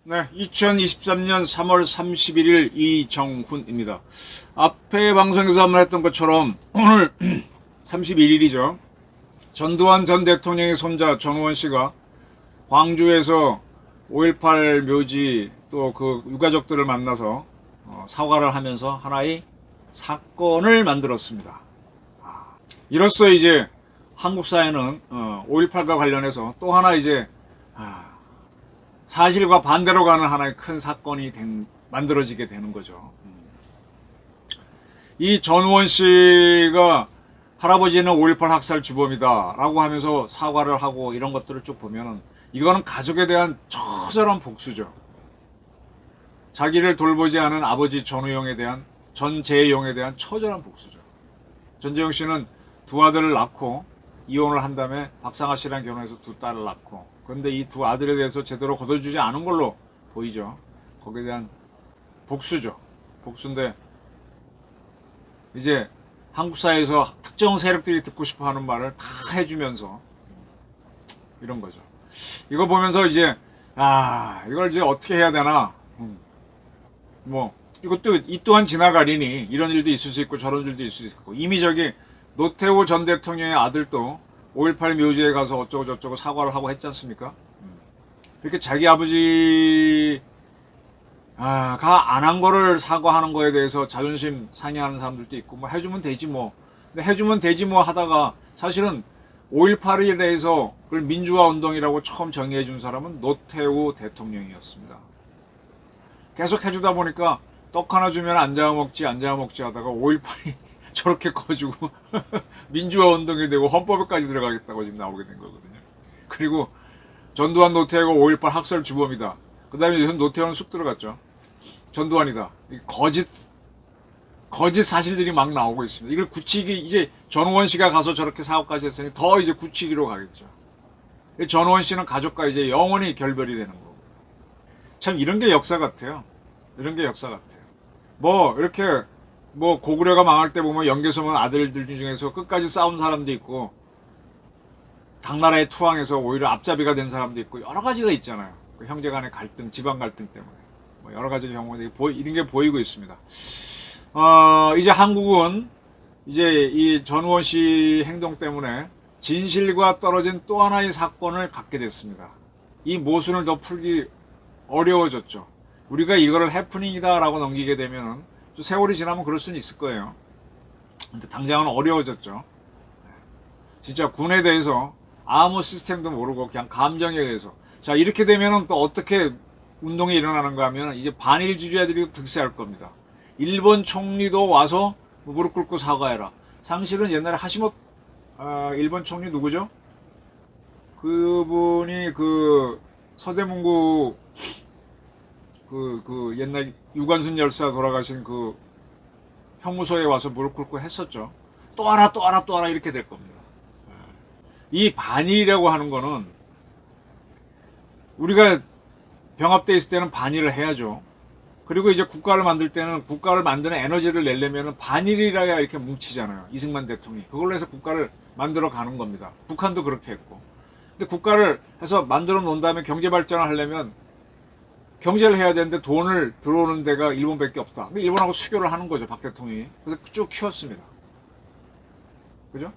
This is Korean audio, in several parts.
네, 2023년 3월 31일 이정훈입니다. 앞에 방송에서 한번 했던 것처럼 오늘 31일이죠. 전두환 전 대통령의 손자 전우원 씨가 광주에서 5.18 묘지 또 그 유가족들을 만나서 사과를 하면서 하나의 사건을 만들었습니다. 이로써 이제 한국 사회는 5.18과 관련해서 또 하나 이제 사실과 반대로 가는 하나의 큰 사건이 만들어지게 되는 거죠. 이 전우원 씨가 할아버지는 5.18 학살 주범이다 라고 하면서 사과를 하고 이런 것들을 쭉 보면은 이거는 가족에 대한 처절한 복수죠. 자기를 돌보지 않은 아버지 전우용에 대한, 전재용에 대한 처절한 복수죠. 전재용 씨는 두 아들을 낳고 이혼을 한 다음에 박상아 씨랑 결혼해서 두 딸을 낳고, 그런데 이 두 아들에 대해서 제대로 거둬주지 않은 걸로 보이죠. 거기에 대한 복수죠. 복수인데 이제 한국 사회에서 특정 세력들이 듣고 싶어 하는 말을 다 해주면서 이런 거죠. 이거 보면서 이제 이걸 이제 어떻게 해야 되나, 뭐 이것도 이 또한 지나가리니 이런 일도 있을 수 있고 저런 일도 있을 수 있고, 이미 저기 노태우 전 대통령의 아들도 5.18 묘지에 가서 어쩌고 저쩌고 사과를 하고 했지 않습니까? 이렇게 자기 아버지 가 안 한 거를 사과하는 거에 대해서 자존심 상해하는 사람들도 있고, 뭐 해주면 되지 뭐. 근데 해주면 되지 뭐 하다가 사실은 5.18에 대해서 그걸 민주화 운동이라고 처음 정의해 준 사람은 노태우 대통령이었습니다. 계속 해주다 보니까 떡 하나 주면 안 잡아먹지 하다가 5.18이 저렇게 커지고 민주화 운동이 되고 헌법에까지 들어가겠다고 지금 나오게 된 거거든요. 그리고 전두환 노태우가 5.18 학살 주범이다. 그 다음에 요즘 노태우는 쑥 들어갔죠. 전두환이다. 거짓 사실들이 막 나오고 있습니다. 이걸 굳히기, 이제 전우원 씨가 가서 저렇게 사업까지 했으니 더 이제 굳히기로 가겠죠. 전우원 씨는 가족과 이제 영원히 결별이 되는 거고. 참 이런 게 역사 같아요. 이런 게 역사 같아요. 뭐 이렇게 뭐 고구려가 망할 때 보면 영계소문 아들들 중에서 끝까지 싸운 사람도 있고, 당나라에 투항해서 오히려 앞잡이가 된 사람도 있고, 여러 가지가 있잖아요. 그 형제 간의 갈등, 지방 갈등 때문에 뭐 여러 가지 경우들이 이런 게 보이고 있습니다. 이제 한국은 이제 이 전우원 씨 행동 때문에 진실과 떨어진 또 하나의 사건을 갖게 됐습니다. 이 모순을 더 풀기 어려워졌죠. 우리가 이거를 해프닝이다 라고 넘기게 되면은 좀 세월이 지나면 그럴 수는 있을 거예요. 근데 당장은 어려워졌죠. 진짜 군에 대해서 아무 시스템도 모르고 그냥 감정에 의해서, 자 이렇게 되면은 또 어떻게 운동이 일어나는가 하면 이제 반일 주주자들이 득세할 겁니다. 일본 총리도 와서 무릎 꿇고 사과해라. 사실은 옛날에 일본 총리 누구죠? 그분이 그 서대문구 그 옛날 유관순 열사 돌아가신 그 형무소에 와서 무릎 꿇고 했었죠. 또 하나 이렇게 될 겁니다. 이 반일이라고 하는 거는, 우리가 병합돼 있을 때는 반일을 해야죠. 그리고 이제 국가를 만들 때는 국가를 만드는 에너지를 내려면 반일이라야 이렇게 뭉치잖아요. 이승만 대통령이 그걸로 해서 국가를 만들어 가는 겁니다. 북한도 그렇게 했고. 근데 국가를 해서 만들어 놓은 다음에 경제 발전을 하려면 경제를 해야 되는데 돈을 들어오는 데가 일본밖에 없다. 근데 일본하고 수교를 하는 거죠, 박 대통령이. 그래서 쭉 키웠습니다. 그죠?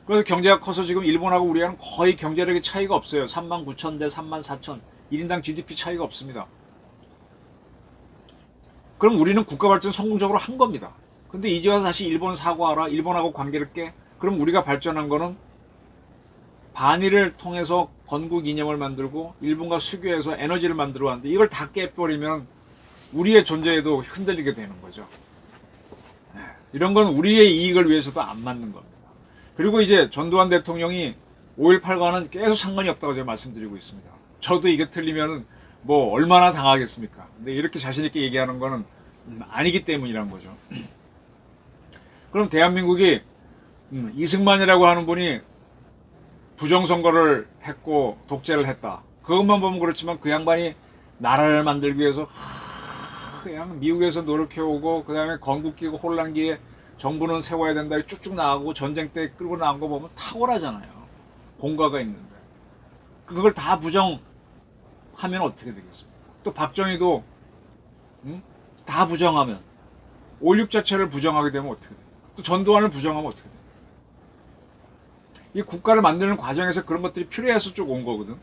그래서 경제가 커서 지금 일본하고 우리하고는 거의 경제력의 차이가 없어요. 39,000대 34,000. 1인당 GDP 차이가 없습니다. 그럼 우리는 국가 발전 성공적으로 한 겁니다. 근데 이제 와서 다시 일본 사과하라, 일본하고 관계를 깨. 그럼 우리가 발전한 거는 반일을 통해서 건국 이념을 만들고 일본과 수교해서 에너지를 만들어 왔는데, 이걸 다 깨버리면 우리의 존재에도 흔들리게 되는 거죠. 이런 건 우리의 이익을 위해서도 안 맞는 겁니다. 그리고 이제 전두환 대통령이 5.18과는 계속 상관이 없다고 제가 말씀드리고 있습니다. 저도 이게 틀리면 뭐 얼마나 당하겠습니까? 근데 이렇게 자신있게 얘기하는 거는 아니기 때문이란 거죠. 그럼 대한민국이 이승만이라고 하는 분이 부정선거를 했고 독재를 했다. 그것만 보면 그렇지만 그 양반이 나라를 만들기 위해서 그냥 미국에서 노력해오고 그 다음에 건국기고 혼란기에 정부는 세워야 된다 쭉쭉 나가고 전쟁 때 끌고 나온 거 보면 탁월하잖아요. 공과가 있는데 그걸 다 부정하면 어떻게 되겠습니까? 또 박정희도 다 부정하면 5.16 자체를 부정하게 되면 어떻게 돼요? 또 전두환을 부정하면 어떻게 돼요? 이 국가를 만드는 과정에서 그런 것들이 필요해서 쭉 온 거거든.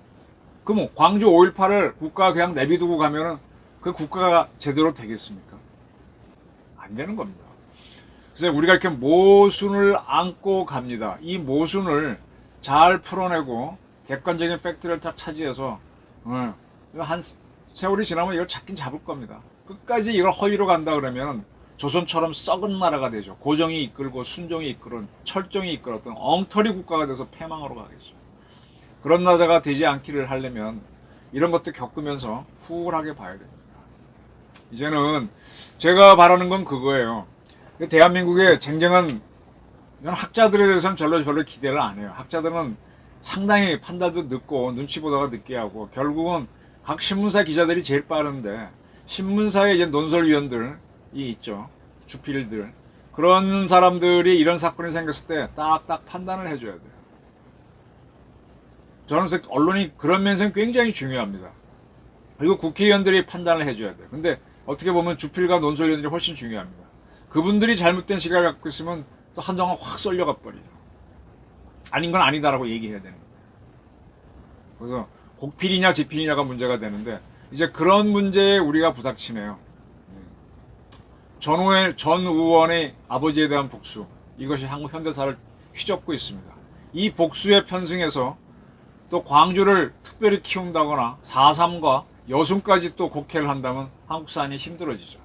그럼 광주 5.18을 국가가 그냥 내비두고 가면은 그 국가가 제대로 되겠습니까? 안 되는 겁니다. 그래서 우리가 이렇게 모순을 안고 갑니다. 이 모순을 잘 풀어내고 객관적인 팩트를 딱 차지해서 한 세월이 지나면 이걸 잡긴 잡을 겁니다. 끝까지 이걸 허위로 간다 그러면 조선처럼 썩은 나라가 되죠. 고정이 이끌고 순종이 이끌은 철종이 이끌었던 엉터리 국가가 돼서 패망으로 가겠죠. 그런 나라가 되지 않기를 하려면 이런 것도 겪으면서 후울하게 봐야 됩니다. 이제는 제가 바라는 건 그거예요. 대한민국의 쟁쟁한 학자들에 대해서는 별로 기대를 안 해요. 학자들은 상당히 판단도 늦고 눈치 보다가 늦게 하고 결국은 각 신문사 기자들이 제일 빠른데 신문사의 이제 논설위원들이 있죠. 주필들. 그런 사람들이 이런 사건이 생겼을 때 딱딱 판단을 해줘야 돼요. 저는 언론이 그런 면에서는 굉장히 중요합니다. 그리고 국회의원들이 판단을 해줘야 돼요. 근데 어떻게 보면 주필과 논설위원들이 훨씬 중요합니다. 그분들이 잘못된 시각을 갖고 있으면 또 한동안 확 쏠려가 버리죠. 아닌 건 아니다라고 얘기해야 되는 거예요. 그래서 곡필이냐 지필이냐가 문제가 되는데 이제 그런 문제에 우리가 부닥치네요. 전 의원의 아버지에 대한 복수, 이것이 한국 현대사를 휘젓고 있습니다. 이 복수에 편승해서 또 광주를 특별히 키운다거나 4.3과 여순까지 또 곡해를 한다면 한국 사안이 힘들어지죠.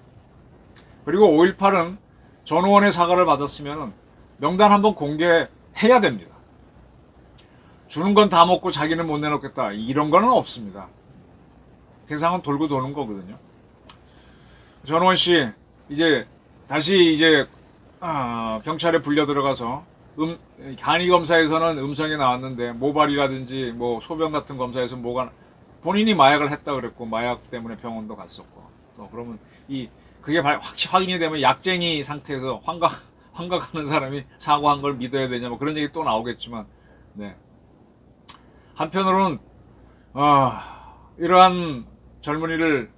그리고 5.18은 전 의원의 사과를 받았으면 명단 한번 공개해야 됩니다. 주는 건 다 먹고 자기는 못 내놓겠다, 이런 거는 없습니다. 세상은 돌고 도는 거거든요. 전원 씨 이제 다시 경찰에 불려 들어가서 간이 검사에서는 음성이 나왔는데 모발이라든지 뭐 소변 같은 검사에서 뭐가 본인이 마약을 했다 그랬고 마약 때문에 병원도 갔었고 또 그러면 그게 확인이 되면 약쟁이 상태에서 환각하는 사람이 사과한 걸 믿어야 되냐 뭐 그런 얘기 또 나오겠지만 네. 한편으로는 이러한 젊은이를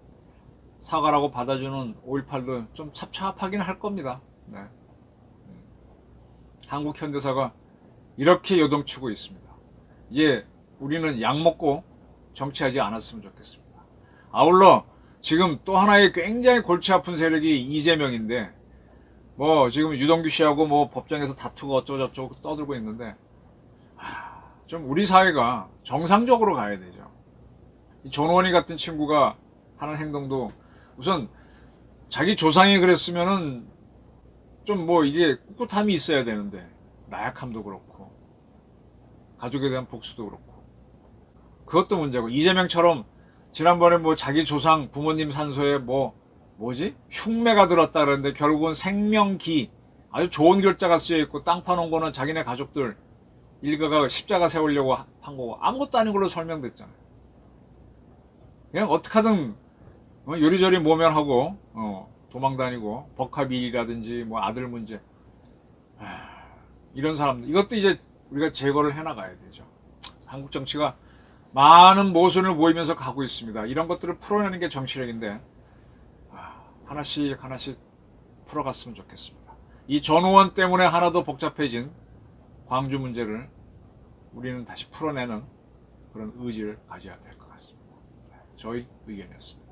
사과라고 받아주는 5.18도 좀 찹찹하긴 할 겁니다. 네. 한국 현대사가 이렇게 요동치고 있습니다. 이제 우리는 약 먹고 정치하지 않았으면 좋겠습니다. 아울러 지금 또 하나의 굉장히 골치 아픈 세력이 이재명인데 뭐 지금 유동규 씨하고 뭐 법정에서 다투고 어쩌고저쩌고 떠들고 있는데 좀 우리 사회가 정상적으로 가야 되죠. 이 전원이 같은 친구가 하는 행동도 우선 자기 조상이 그랬으면은 좀 뭐 이게 꿋꿋함이 있어야 되는데 나약함도 그렇고 가족에 대한 복수도 그렇고 그것도 문제고 이재명처럼 지난번에 뭐 자기 조상 부모님 산소에 흉매가 들었다 그랬는데 결국은 생명기 아주 좋은 글자가 쓰여있고 땅 파놓은 거는 자기네 가족들 일가가 십자가 세우려고 한 거고 아무것도 아닌 걸로 설명됐잖아요. 그냥 어떡하든 요리조리 모면하고 도망다니고 법카비라든지 뭐 아들 문제 이런 사람들 이것도 이제 우리가 제거를 해나가야 되죠. 한국 정치가 많은 모순을 보이면서 가고 있습니다. 이런 것들을 풀어내는 게 정치력인데 하나씩 풀어갔으면 좋겠습니다. 이 전 의원 때문에 하나도 복잡해진 광주 문제를 우리는 다시 풀어내는 그런 의지를 가져야 될 것 같습니다. 저희 의견이었습니다.